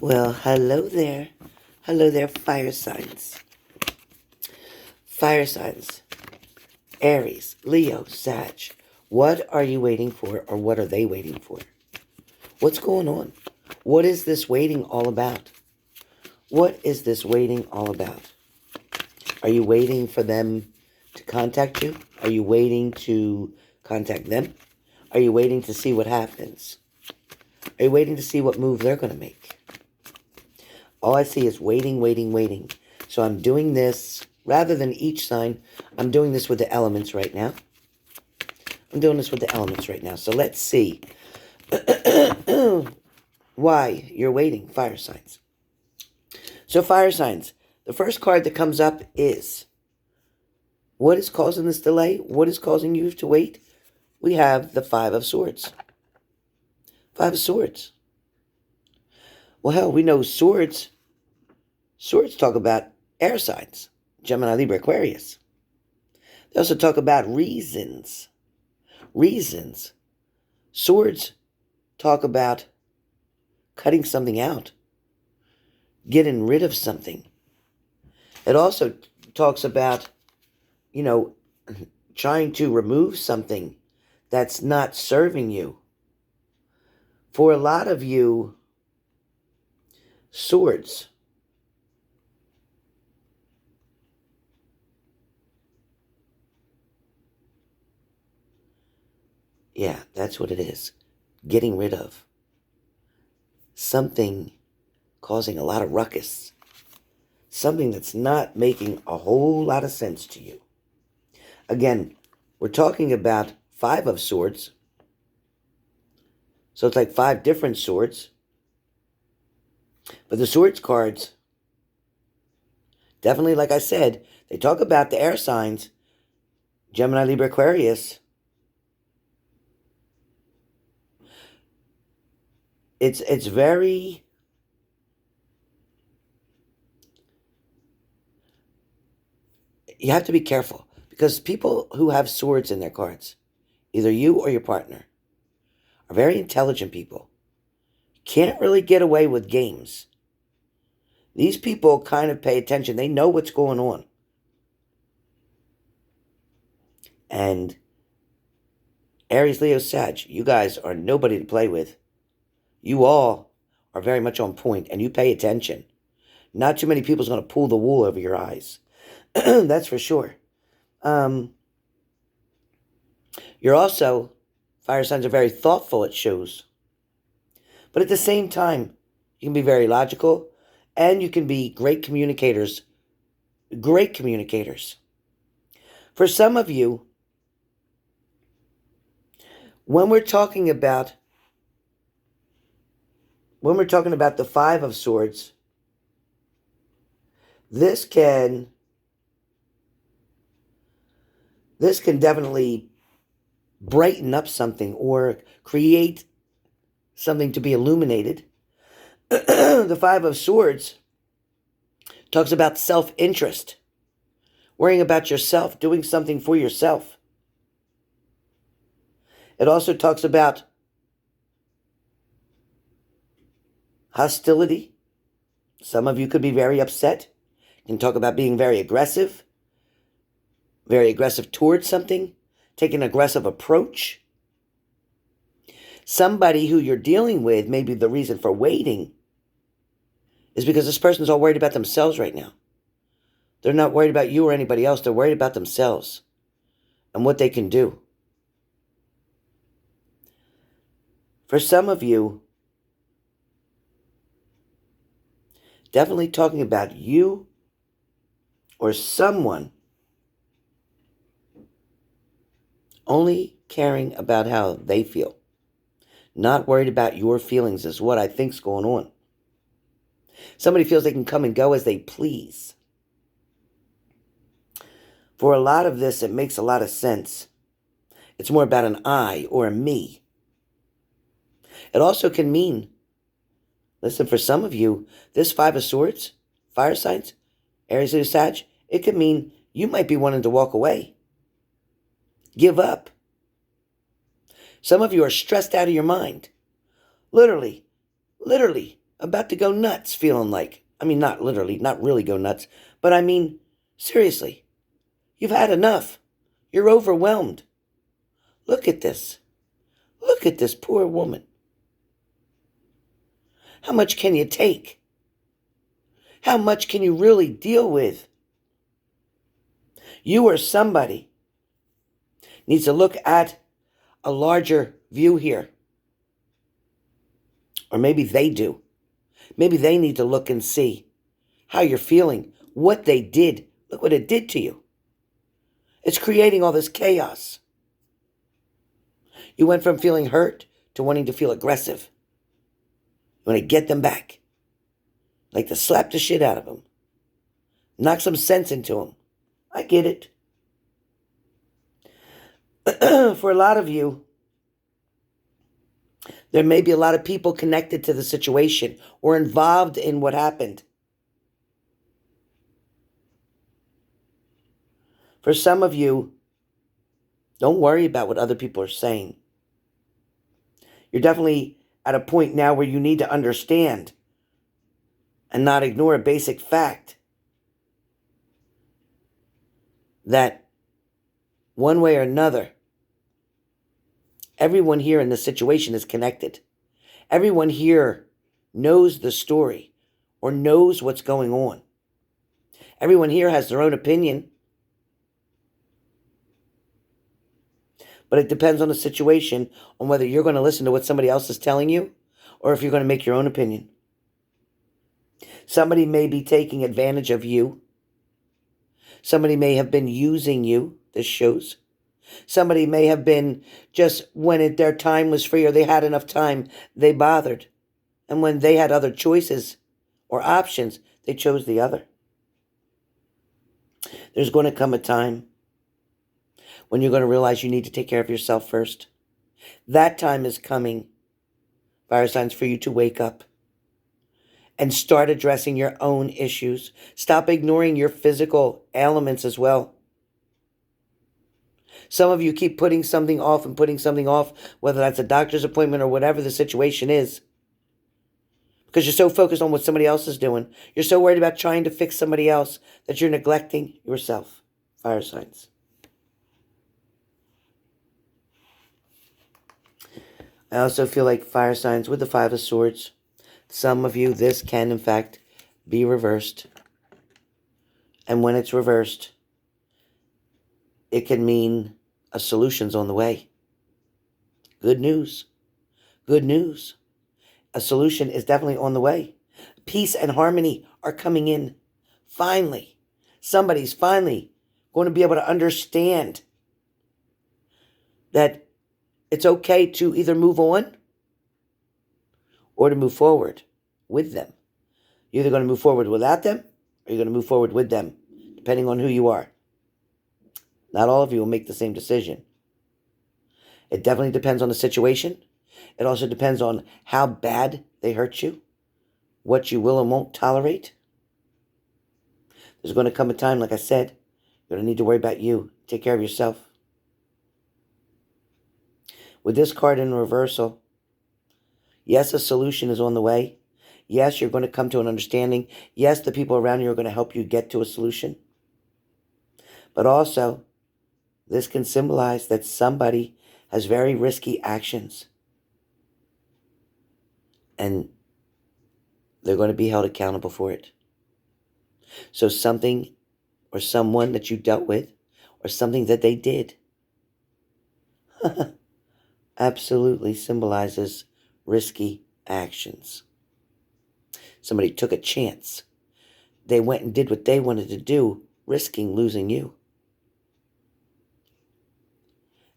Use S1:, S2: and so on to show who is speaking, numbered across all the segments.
S1: Well, hello there. Hello there, fire signs. Fire signs. Aries, Leo, Sag. What are you waiting for, or what are they waiting for? What's going on? What is this waiting all about? What is this waiting all about? Are you waiting for them to contact you? Are you waiting to contact them? Are you waiting to see what happens? Are you waiting to see what move they're going to make? All I see is waiting, waiting, waiting. So I'm doing this, rather than each sign, I'm doing this with the elements right now. So let's see why you're waiting, fire signs. So fire signs, the first card that comes up is, what is causing this delay? What is causing you to wait? We have the Five of Swords. Five of Swords. Well, hell, we know swords. Swords talk about air signs. Gemini, Libra, Aquarius. They also talk about reasons. Reasons. Swords talk about cutting something out. Getting rid of something. It also talks about, trying to remove something that's not serving you. For a lot of you, swords. Yeah, that's what it is. Getting rid of something causing a lot of ruckus. Something that's not making a whole lot of sense to you. Again, we're talking about Five of Swords. So it's like five different swords. But the swords cards, definitely, like I said, they talk about the air signs. Gemini, Libra, Aquarius. It's very... You have to be careful. Because people who have swords in their cards, either you or your partner, are very intelligent people. Can't really get away with games. These people kind of pay attention. They know what's going on. And Aries, Leo, Sag, you guys are nobody to play with. You all are very much on point, and you pay attention. Not too many people's going to pull the wool over your eyes. That's for sure. You're also, fire signs are very thoughtful, it shows. But at the same time, you can be very logical, and you can be great communicators. Great communicators. For some of you, when we're talking about the Five of Swords, this can definitely brighten up something or create something to be illuminated. The Five of Swords talks about self-interest, worrying about yourself, doing something for yourself. It also talks about hostility. Some of you could be very upset. You can talk about being very aggressive towards something, take an aggressive approach. Somebody who you're dealing with, maybe the reason for waiting is because this person's all worried about themselves right now. They're not worried about you or anybody else. They're worried about themselves and what they can do. For some of you, definitely talking about you or someone only caring about how they feel. Not worried about your feelings is what I think's going on. Somebody feels they can come and go as they please. For a lot of this, it makes a lot of sense. It's more about an I or a me. It also can mean, listen, for some of you, this Five of Swords, fire signs, Aries, Leo, Sag, it could mean you might be wanting to walk away. Give up. Some of you are stressed out of your mind. Literally, about to go nuts, feeling like. I mean, not literally, not really go nuts, but I mean, seriously, you've had enough. You're overwhelmed. Look at this. Look at this poor woman. How much can you take? How much can you really deal with? You or somebody needs to look at a larger view here. Or maybe they do. Maybe they need to look and see how you're feeling, what they did. Look what it did to you. It's creating all this chaos. You went from feeling hurt to wanting to feel aggressive. You want to get them back. Like to slap the shit out of them. Knock some sense into them. I get it. For a lot of you, there may be a lot of people connected to the situation or involved in what happened. For some of you, don't worry about what other people are saying. You're definitely at a point now where you need to understand and not ignore a basic fact that one way or another, everyone here in this situation is connected. Everyone here knows the story or knows what's going on. Everyone here has their own opinion. But it depends on the situation, on whether you're going to listen to what somebody else is telling you or if you're going to make your own opinion. Somebody may be taking advantage of you. Somebody may have been using you, this shows. Somebody may have been just when their time was free or they had enough time, they bothered. And when they had other choices or options, they chose the other. There's going to come a time when you're going to realize you need to take care of yourself first. That time is coming, fire signs, for you to wake up and start addressing your own issues. Stop ignoring your physical ailments as well. Some of you keep putting something off and putting something off, whether that's a doctor's appointment or whatever the situation is, because you're so focused on what somebody else is doing. You're so worried about trying to fix somebody else that you're neglecting yourself, fire signs. I also feel like fire signs with the Five of Swords. Some of you, this can, in fact, be reversed. And when it's reversed, it can mean a solution's on the way. Good news. Good news. A solution is definitely on the way. Peace and harmony are coming in. Finally. Somebody's finally going to be able to understand that it's okay to either move on or to move forward with them. You're either going to move forward without them or you're going to move forward with them, depending on who you are. Not all of you will make the same decision. It definitely depends on the situation. It also depends on how bad they hurt you, what you will and won't tolerate. There's going to come a time, like I said, you're going to need to worry about you. Take care of yourself. With this card in reversal, yes, a solution is on the way. Yes, you're going to come to an understanding. Yes, the people around you are going to help you get to a solution. But also, this can symbolize that somebody has very risky actions. And they're going to be held accountable for it. So something or someone that you dealt with or something that they did absolutely symbolizes risky actions. Somebody took a chance. They went and did what they wanted to do, risking losing you.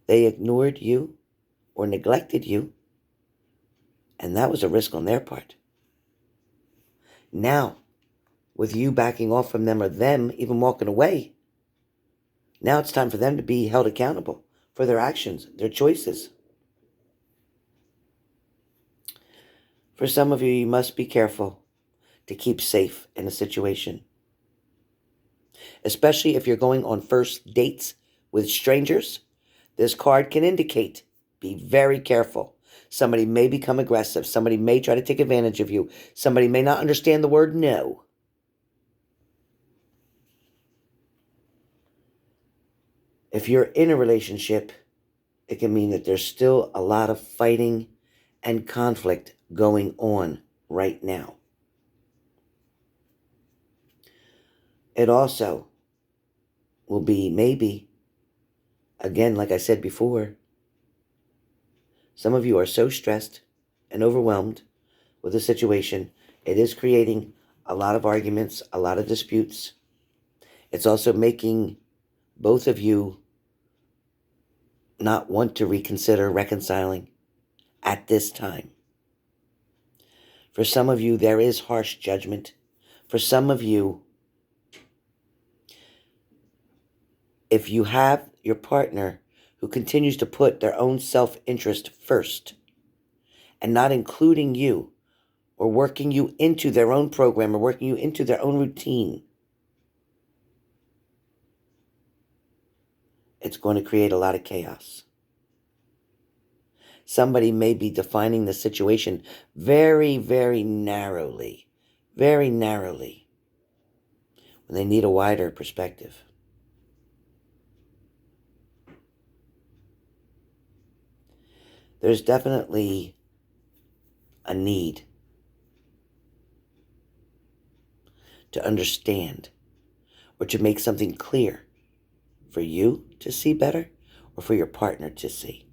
S1: They ignored you or neglected you, and that was a risk on their part. Now, with you backing off from them or them even walking away, now it's time for them to be held accountable for their actions, their choices. For some of you, you must be careful to keep safe in a situation. Especially if you're going on first dates with strangers, this card can indicate be very careful. Somebody may become aggressive. Somebody may try to take advantage of you. Somebody may not understand the word no. If you're in a relationship, it can mean that there's still a lot of fighting and conflict going on right now. It also will be maybe, again, like I said before, some of you are so stressed and overwhelmed with the situation, it is creating a lot of arguments, a lot of disputes. It's also making both of you not want to reconsider reconciling at this time. For some of you, there is harsh judgment. For some of you, if you have your partner who continues to put their own self-interest first and not including you or working you into their own program or working you into their own routine, it's going to create a lot of chaos. Somebody may be defining the situation very, very narrowly, when they need a wider perspective. There's definitely a need to understand or to make something clear for you to see better or for your partner to see.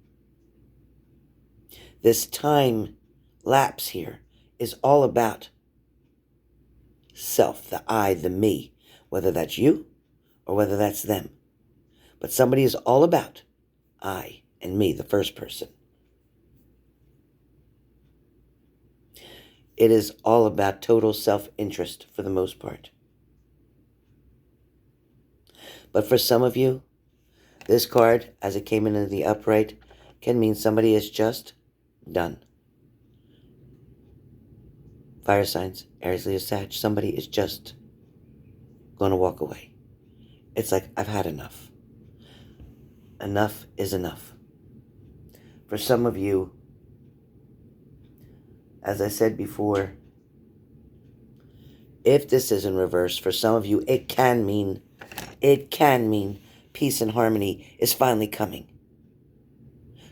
S1: This time lapse here is all about self, the I, the me, whether that's you or whether that's them. But somebody is all about I and me, the first person. It is all about total self-interest for the most part. But for some of you, this card, as it came in the upright, can mean somebody is just done. Fire signs, Aries, Leo, Sag, somebody is just going to walk away. It's like, I've had enough. Enough is enough. For some of you, as I said before, if this is in reverse, for some of you, it can mean peace and harmony is finally coming.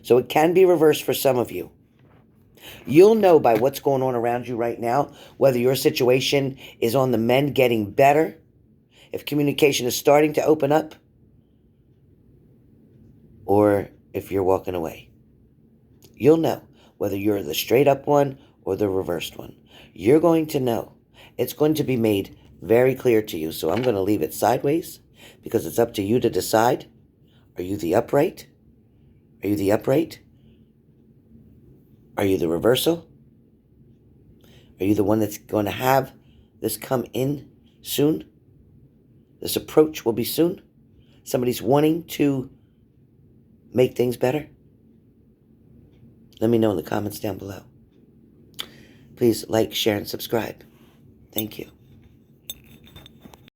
S1: So it can be reversed for some of you. You'll know by what's going on around you right now whether your situation is on the mend, getting better, if communication is starting to open up, or if you're walking away. You'll know whether you're the straight up one or the reversed one. You're going to know. It's going to be made very clear to you. So I'm going to leave it sideways because it's up to you to decide. Are you the upright? Are you the upright? Are you the reversal? Are you the one that's going to have this come in soon? This approach will be soon? Somebody's wanting to make things better? Let me know in the comments down below. Please like, share, and subscribe. Thank you.